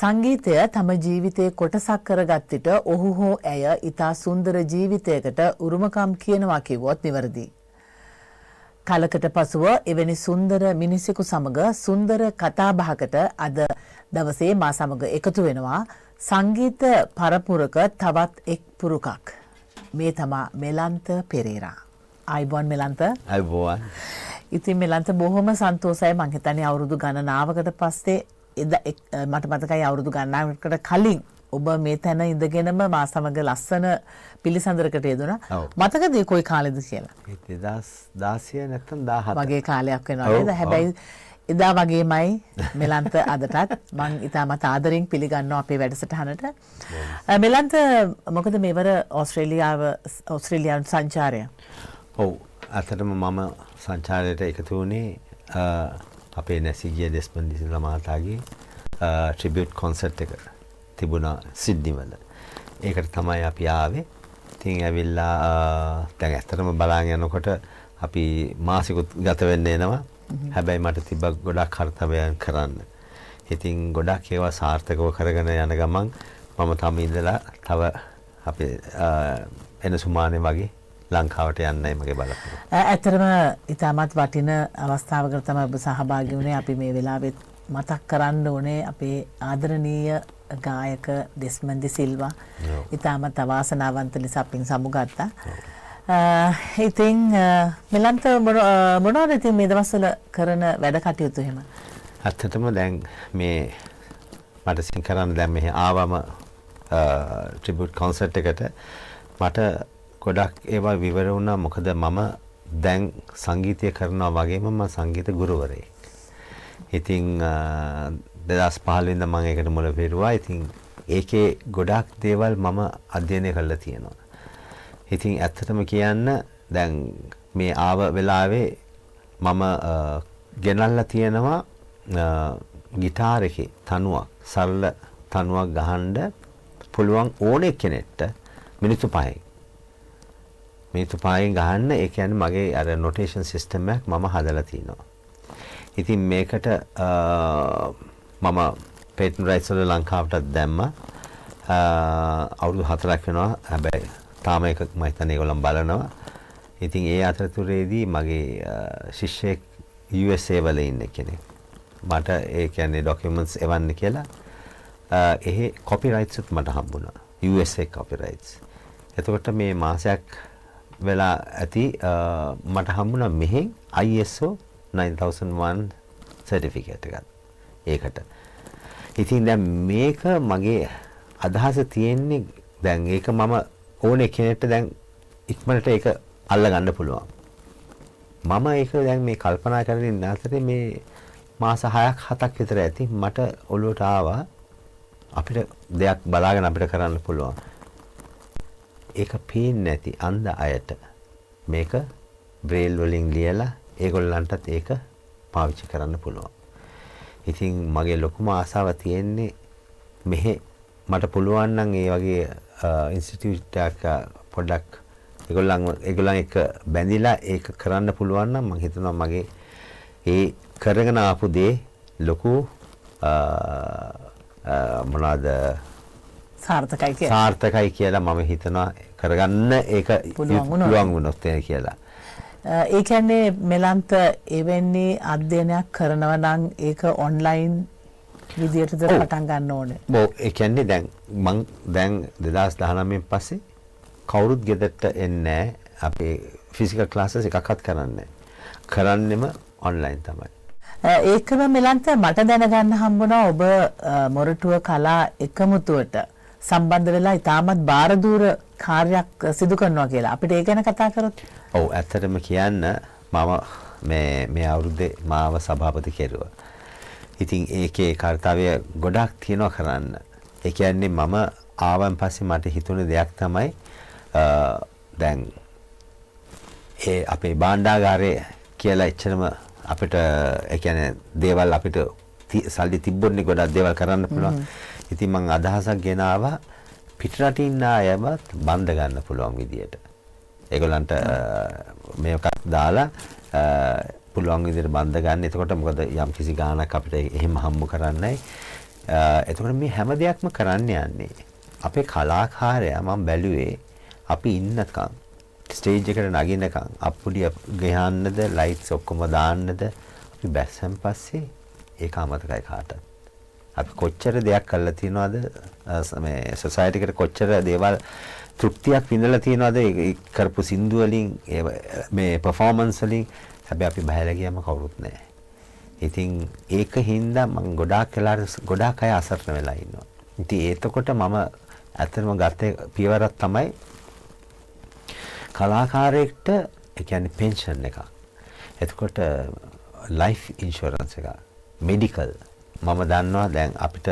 සංගීතය තම ජීවිතයේ කොටසක් කරගත් විට ඔහු හෝ ඇය ඉතා සුන්දර ජීවිතයකට උරුමකම් කියනවා කිව්වොත් නිවැරදි. කාලකට පසුව එවැනි සුන්දර මිනිසෙකු සමග සුන්දර කතාබහකට අද දවසේ මා සමග එකතු වෙනවා සංගීත පරපුරක තවත් එක් පුරුකක්. මේ තමා මෙලන්ත පෙරේරා. ආයිබෝන් මෙලන්ත. ආයිබෝන්. ඉතින් මෙලන්ත බොහොම සන්තෝෂයි මං හිතන්නේ අවුරුදු ගණනාවකට පස්සේ මට මතකයි අවුරුදු ගණනාවකට කලින් ඔබ මේ තැන ඉඳගෙනම මා සමග ලස්සන පිළිසඳරකට යෙදුණා. මතකද ඒ කොයි කාලෙද කියලා? 2016 නැත්නම් 17 වගේ කාලයක් වෙනවා නේද? හැබැයි එදා වගේමයි මෙලන්ත අදටත් මම ඉතාමත් ආදරෙන් පිළිගන්නවා අපේ වැඩසටහනට. මෙලන්ත මොකද මේවර ඕස්ට්‍රේලියානු සංචාරය? ඔව් අතරම මම සංචාරයට එකතු වුණේ අපේ නැසිගිය දෙස්මන් දිසිල්ලා මහතාගේ ට්‍රිබියුට් කොන්සර්ට් එක තිබුණා සිඩ්නි වල. ඒකට තමයි අපි ආවේ. ඉතින් ඇවිල්ලා දැන් ඇත්තටම බලන් යනකොට අපි මාසිකුත් ගත වෙන්න එනවා. හැබැයි මට තිබ්බ ගොඩක් කර්තව්‍යයන් කරන්න. ඉතින් ගොඩක් ඒවා සාර්ථකව කරගෙන යන ගමන් මම තම ඉඳලා තව අපේ එන සුමානේ වගේ ලංකාවට යන්නයි මගේ බලපෑම. ඇත්තටම ඉතාමත් වටින අවස්ථාවකට තමයි ඔබ සහභාගී වුණේ. අපි මේ වෙලාවෙත් මතක් කරන්න ඕනේ අපේ ආදරණීය ගායක දෙස්මන්දි සිල්වා. ඉතාමත් අවාසනාවන්ත ලෙස අපින් සමුගත්තා. ඉතින් මෙලන්ත මොනවද ඉතින් මේ දවස්වල කරන වැඩ කටයුතු එහෙම? ඇත්තටම දැන් මේ මට සින් කරන්න දැන් මෙහි ආවම ට්‍රිබියුට් කොන්සර්ට් එකට මට ගොඩක් ඒවා විවර වුණා. මොකද මම දැන් සංගීතය කරනවා වගේම මම සංගීත ගුරුවරයෙක්. ඉතින් 2015 ඉඳන් මම ඒකට මුල පිරුවා. ඉතින් ඒකේ ගොඩක් දේවල් මම අධ්‍යයනය කරලා තියෙනවා. ඉතින් ඇත්තටම කියන්න දැන් මේ ආව වෙලාවේ මම ගෙනල්ලා තියෙනවා ගිටාර් එකේ තනුවක් සරල තනුවක් ගහන්න පුළුවන් ඕනේ කෙනෙක්ට මිනිත්තු 5ක්. මිනිත්තු 5න් ගහන්න ඒ කියන්නේ මගේ අර නොටේෂන් සිස්ටම් එකක් මම හදලා තිනවා. ඉතින් මේකට මම පේටන් රයිට්ස් වල ලංකාවටත් දැම්මා. අවුරුදු 4ක් වෙනවා. හැබැයි තාම එක මම හිතන්නේ ඒගොල්ලන් බලනවා. ඉතින් ඒ අතරතුරේදී මගේ ශිෂ්‍යෙක් USA වල ඉන්න කෙනෙක් මට ඒ කියන්නේ ડોකියුමන්ට්ස් එවන්න කියලා එහෙ කොපිරයිට්ස් උත් මට හම්බුණා. USA කොපිරයිට්ස්. එතකොට මේ මාසයක් වෙලා ඇති මට හම්බුණා මෙහෙන් ISO 9001 සර්ටිෆිකේට් එකක්. ඒකට. ඉතින් දැන් මේක මගේ අදහස තියෙන්නේ දැන් ඒක මම ඕනේ කෙනෙක්ට දැන් ඉක්මනට ඒක අල්ල ගන්න පුළුවන්. මම ඒක දැන් මේ කල්පනා කරගෙන ඉන්න අතරේ මේ මාස 6ක් 7ක් විතර ඇති මට ඔළුවට ආවා අපිට දෙයක් බලාගෙන අපිට කරන්න පුළුවන්. ඒක පේන්නේ නැති අන්ධ අයට මේක බ්‍රේල් වලින් ලියලා ඒගොල්ලන්ටත් ඒක පාවිච්චි කරන්න පුළුවන්. ඉතින් මගේ ලොකුම ආසාව තියෙන්නේ මෙහෙ මට පුළුවන් නම් ඒ වගේ ඉන්ස්ටිටියුට් එකක් පොඩ්ඩක් ඒගොල්ලන් එක බැඳිලා ඒක කරන්න පුළුවන් නම් මම හිතනවා මගේ ඒ කරගෙන ආපු දේ ලොකු මොනවාද සාර්ථකයි කියලා මම හිතනවා කරගන්න ඒක පුළුවන් වුණොත් කියලා. ඒ කියන්නේ මෙලන්ත එවැනි අධ්‍යයනයක් කරනවා නම් ඒක ඔන්ලයින් විදියටද පටන් ගන්න ඕනේ. ඔව් ඒ කියන්නේ දැන් මං දැන් 2019 පස්සේ කවුරුත් ගෙදරට එන්නේ අපේ ෆිසිකල් ක්ලාසස් එකක්වත් කරන්නෙම ඔන්ලයින් තමයි. ඒකම මෙලන්ත මට දැනගන්න හම්බුණා ඔබ මොරටුව කලා එකමුතුවට සම්බන්ධ වෙලා ඉතාමත් බාරදූර කාර්යයක් සිදු කරනවා කියලා. අපිට ඒ ගැන කතා කරොත්. ඔව් ඇත්තටම කියන්න මම මේ අවුරුද්දේ මාව සභාපති කෙරුවා. ඉතින් ඒකේ කාර්යය ගොඩක් තියෙනවා කරන්න. ඒ කියන්නේ මම ආවන් පස්සේ මට හිතුණ දෙයක් තමයි දැන් ඒ අපේ භාණ්ඩාගාරය කියලා එච්චරම අපිට ඒ කියන්නේ දේවල් අපිට සල්ලි තිබ්බොත්නේ ගොඩක් දේවල් කරන්න පුළුවන්. ඉතින් මම අදහසක් ගෙනාවා පිටරටින් ආයවත් බඳ ගන්න පුළුවන් විදියට. ඒගොල්ලන්ට මේකක් දාලා පුළුවන් විදියට බඳ ගන්න. එතකොට මොකද යම් කිසි ගාණක් අපිට එහෙම හම්බ කරන්නයි. එතකොට මේ හැම දෙයක්ම කරන්න යන්නේ. අපේ කලාකාරයා මම බැලුවේ අපි ඉන්නකම් ස්ටේජ් එකට නගිනකම් අප්පුඩිය ගහන්නද ලයිට්ස් ඔක්කොම දාන්නද අපි බැස්සන් පස්සේ ඒක අමතකයි කාටත්. අපි කොච්චර දෙයක් කරලා තියනවද මේ සොසයිටි එකට කොච්චර දේවල් තෘප්තියක් විඳලා තියනවද කරපු සින්දු වලින් මේ පර්ෆෝමන්ස් වලින්. හැබැයි අපි බහැලා ගියම කවුරුත් නැහැ. ඉතින් ඒක හින්දා මම ගොඩාක් අය අසරණ වෙලා ඉන්නවා. ඉතින් එතකොට මම ඇත්තටම ගත්තේ පියවරක් තමයි කලාකාරයෙක්ට ඒ කියන්නේ පෙන්ෂන් එකක්. එතකොට ලයිෆ් ඉන්ෂුරන්ස් එකක්, මෙඩිකල්. මම දන්නවා දැන් අපිට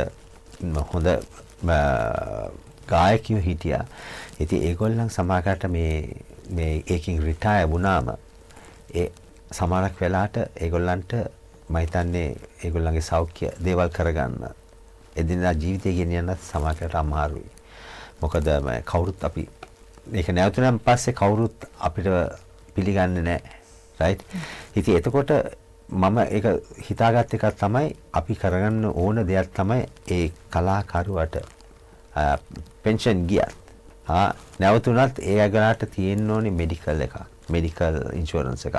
හොඳ ගායකයෝ හිටියා. ඉතින් ඒගොල්ලන් සමාජයට මේ ඒකින් රිටයර් වුණාම ඒ සමහරක් වෙලාවට ඒගොල්ලන්ට මම හිතන්නේ ඒගොල්ලන්ගේ සෞඛ්‍ය දේවල් කරගන්න එදිනදා ජීවිතය ගෙනියන්න සමාජයට අමාරුයි. මොකද කවුරුත් අපි මේක නැවතුනන් පස්සේ කවුරුත් අපිට පිළිගන්නේ නැහැ. රයිට්? ඉතින් එතකොට මම ඒක හිතාගත් එකක් තමයි අපි කරගන්න ඕන දෙයක් තමයි ඒ කලාකරුවට පෙන්ෂන් ගියත් නැවතුනත් ඒගොල්ලන්ට තියෙන්න ඕනේ මෙඩිකල් එකක්, මෙඩිකල් ඉන්ෂුරන්ස් එකක්.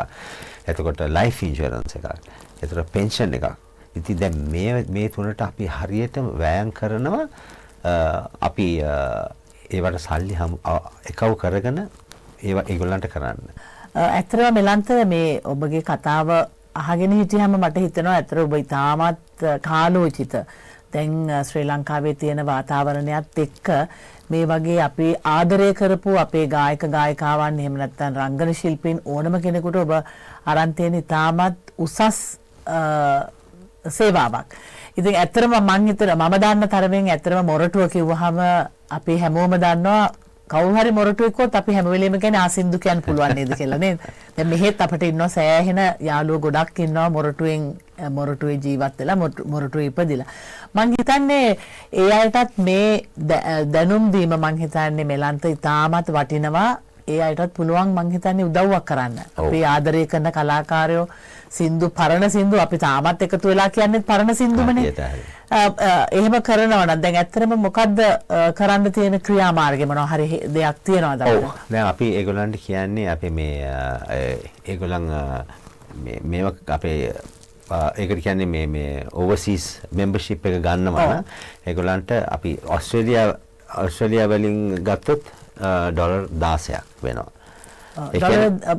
එතකොට ලයිෆ් ඉන්ෂුරන්ස් එකක්. එතකොට පෙන්ෂන් එකක්. ඉතින් දැන් මේ තුනට අපි හරියටම වෑයම් කරනවා. අපි ඒවට සල්ලි එකව කරගෙන ඒගොල්ලන්ට කරන්න. ඇත්තටම මෙලන්ත මේ ඔබගේ කතාව අහගෙන හිටියම මට හිතෙනවා ඇත්තට ඔබ ඉතාමත් කාලෝචිත. දැන් ශ්‍රී ලංකාවේ තියෙන වාතාවරණයත් එක්ක මේ වගේ අපි ආදරය කරපු අපේ ගායක ගායිකාවන් එහෙම නැත්නම් රංගන ශිල්පීන් ඕනම කෙනෙකුට ඔබ අරන් තියෙන ඉතාමත් උසස් සේවාවක්. ඉතින් ඇත්තටම මම හිතනවා මම දන්න තරමින් ඇත්තටම මොරටුව කිව්වහම අපි හැමෝම දන්නවා කවුරු හරි මොරටුවෙක්වත් අපි හැම වෙලෙම කියන්නේ ආසින්දු කියන්න පුළුවන් නේද කියලා නේද? දැන් මෙහෙත් අපිට ඉන්නවා සෑහෙන යාළුවෝ ගොඩක් ඉන්නවා මොරටුවේ ජීවත් වෙලා මොරටුවේ ඉපදිලා. මං හිතන්නේ ඒ අයටත් මේ දැනුම් දීම මං හිතන්නේ මෙලන්ත ඉතාමත් වටිනවා. ඒ අයටත් පුළුවන් මං හිතන්නේ උදව්වක් කරන්න. අපි ආදරය කරන කලාකාරයෝ පරණ සින්දු අපි තාමත් එකතු වෙලා කියන්නේ පරණ සින්දුමනේ. එහෙම කරනවා නම් දැන් ඇත්තටම මොකද්ද කරන්න තියෙන ක්‍රියාමාර්ගය මොනවා හරි දෙයක් තියනවද අපිට? ඔව්. දැන් අපි ඒගොල්ලන්ට කියන්නේ අපි මේ ඒගොල්ලන් මේවා අපේ ඒකට කියන්නේ මේ ඕවර්සීස් මෙම්බර්ෂිප් එක ගන්නවා නම් ඒගොල්ලන්ට අපි ඕස්ට්‍රේලියා වලින් ගත්තොත් ඩොලර් 16ක් වෙනවා.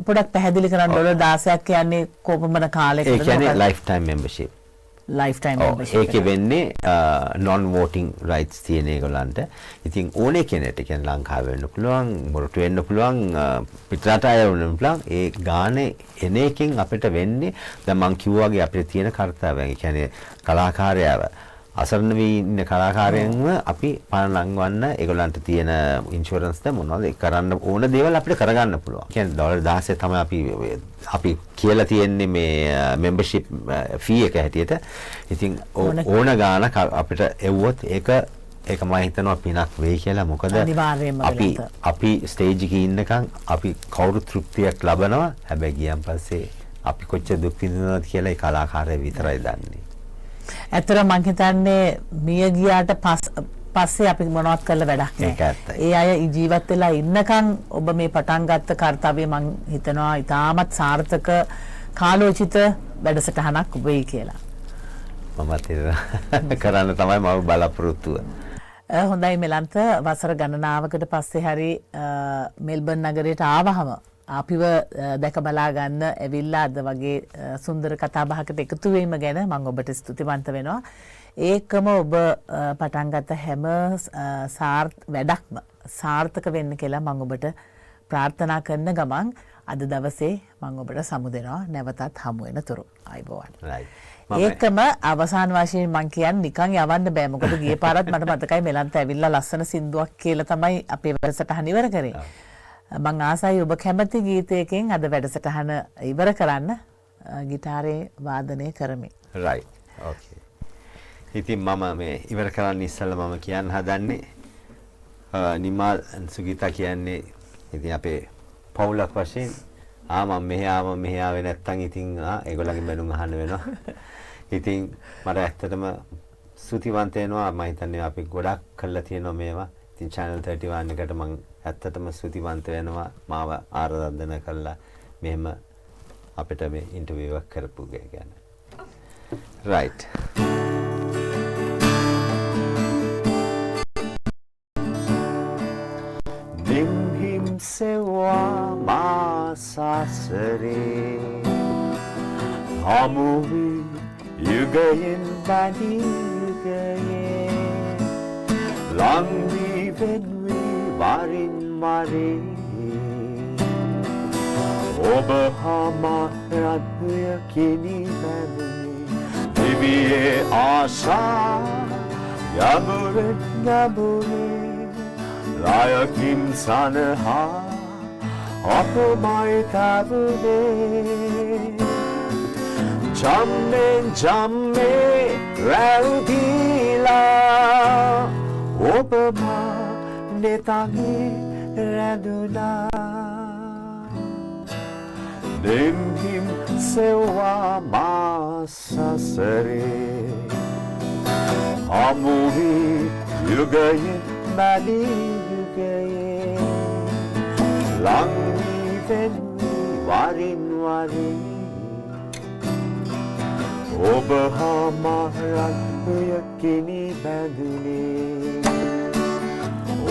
පොඩක් පැහැදිලි කරන්න ඩොලර් 16ක් කියන්නේ කොපමණ කාලයකටද? ඒ කියන්නේ life time membership. lifetime membership. ඒකේ වෙන්නේ non voting rights තියෙන ඒගොල්ලන්ට. ඉතින් ඕනේ කෙනෙක්ට කියන්නේ ලංකාවේ වෙන්න පුළුවන්, මොරටු වෙන්න පුළුවන්, පිටරට අය වෙන්න පුළුවන්. ඒ ගානේ එන එකෙන් අපිට වෙන්නේ දැන් මම කිව්වා වගේ අපිට තියෙන කාර්යය. ඒ කියන්නේ කලාකාරයව අසරණ වී ඉන්න කලාකාරයන්ව අපි පණ ලංවන්න ඒගොල්ලන්ට තියෙන ඉන්ෂුරන්ස් ද මොනවද කරන්න ඕන දේවල් අපිට කරගන්න පුළුවන්. කියන්නේ ඩොලර් 16 තමයි අපි කියලා තියෙන්නේ මේ membership fee එක හැටියට. ඉතින් ඕන ගානක් අපිට එවුවොත් ඒක ඒක මම හිතනවා පිනක් වෙයි කියලා. මොකද අනිවාර්යයෙන්ම අපි ස්ටේජ් එකේ ඉන්නකම් අපි කවුරු තෘප්තියක් ලබනවා. හැබැයි ගියන් පස්සේ අපි කොච්චර දුක් විඳිනවද කියලා ඒ කලාකාරය විතරයි දන්නේ. ඇත්තට මං හිතන්නේ මිය ගියාට පස්සේ අපි මොනවත් කරලා වැඩක් නැහැ. ඒ අය ජීවත් වෙලා ඉන්නකම් ඔබ මේ පටන් ගත්ත කාර්යය මං හිතනවා ඉතාමත් සාර්ථක කාලෝචිත වැඩසටහනක් වෙයි කියලා. මමත් කරන්න තමයි මම බලාපොරොත්තුව. හොඳයි මෙලන්ත වසර ගණනාවකට පස්සේ හරි මෙල්බර්න් නගරයට ආවහම අපිව දැක බලා ගන්න ඇවිල්ලා අද වගේ සුන්දර කතා බහකට එකතු වීම ගැන මම ඔබට ස්තුතිවන්ත වෙනවා. ඒකම ඔබ පටන් ගත්ත හැම වැඩක්ම සාර්ථක වෙන්න කියලා මම ඔබට ප්‍රාර්ථනා කරන ගමන් අද දවසේ මම ඔබට සමු දෙනවා නැවතත් හමු වෙනතුරු. ආයිබෝවන්. ඒකම අවසාන වශයෙන් මම කියන්නේ නිකන් යවන්න බෑ. මොකද ගිය පාරත් මට මතකයි මෙලන්ත ඇවිල්ලා ලස්සන සින්දුවක් කියලා තමයි අපේ වැඩසටහන ඉවර කරේ. මං ආසයි ඔබ කැමති ගීතයකින් අද වැඩසටහන ඉවර කරන්න ගිටාරේ වාදනය කරමින්. right. okay. ඉතින් මම මේ ඉවර කරන්න ඉස්සෙල්ලා මම කියන්න හදන්නේ නිමාල් සුගීතා කියන්නේ ඉතින් අපේ පවුලක් වශයෙන් මම මෙහෙ ආවේ නැත්තම් ඉතින් ඒගොල්ලන්ගේ බැනුම් අහන්න වෙනවා. ඉතින් මට ඇත්තටම ස්තුතිවන්ත වෙනවා. මම හිතන්නේ අපි ගොඩක් කළා තියෙනවා මේවා. ඉතින් channel 31 එකට මම ඇත්තටම ස්තුතිවන්ත වෙනවා මාව ආරාධනා කළා මෙහෙම අපිට මේ ඉන්ටර්විව් එකක් කරපු ගැන. right. Nimhim sewa masasare Hamuhi yugayin bani yugayin Langvi venvi varin mare Obahama radhuya kini nani Diviye asha yaburet naburet Layakin sanaha apamay tabude Jamme raudila Obama netangi raduna Nimhim sewa masasare Amuhi yugayin mali yugayin Langvi venvi varin varin Obahama radhuya kini bandune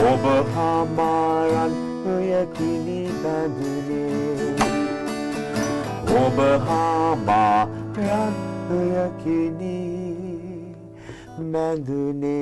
Obahama radhuya kini bandune Obahama radhuya kini bandune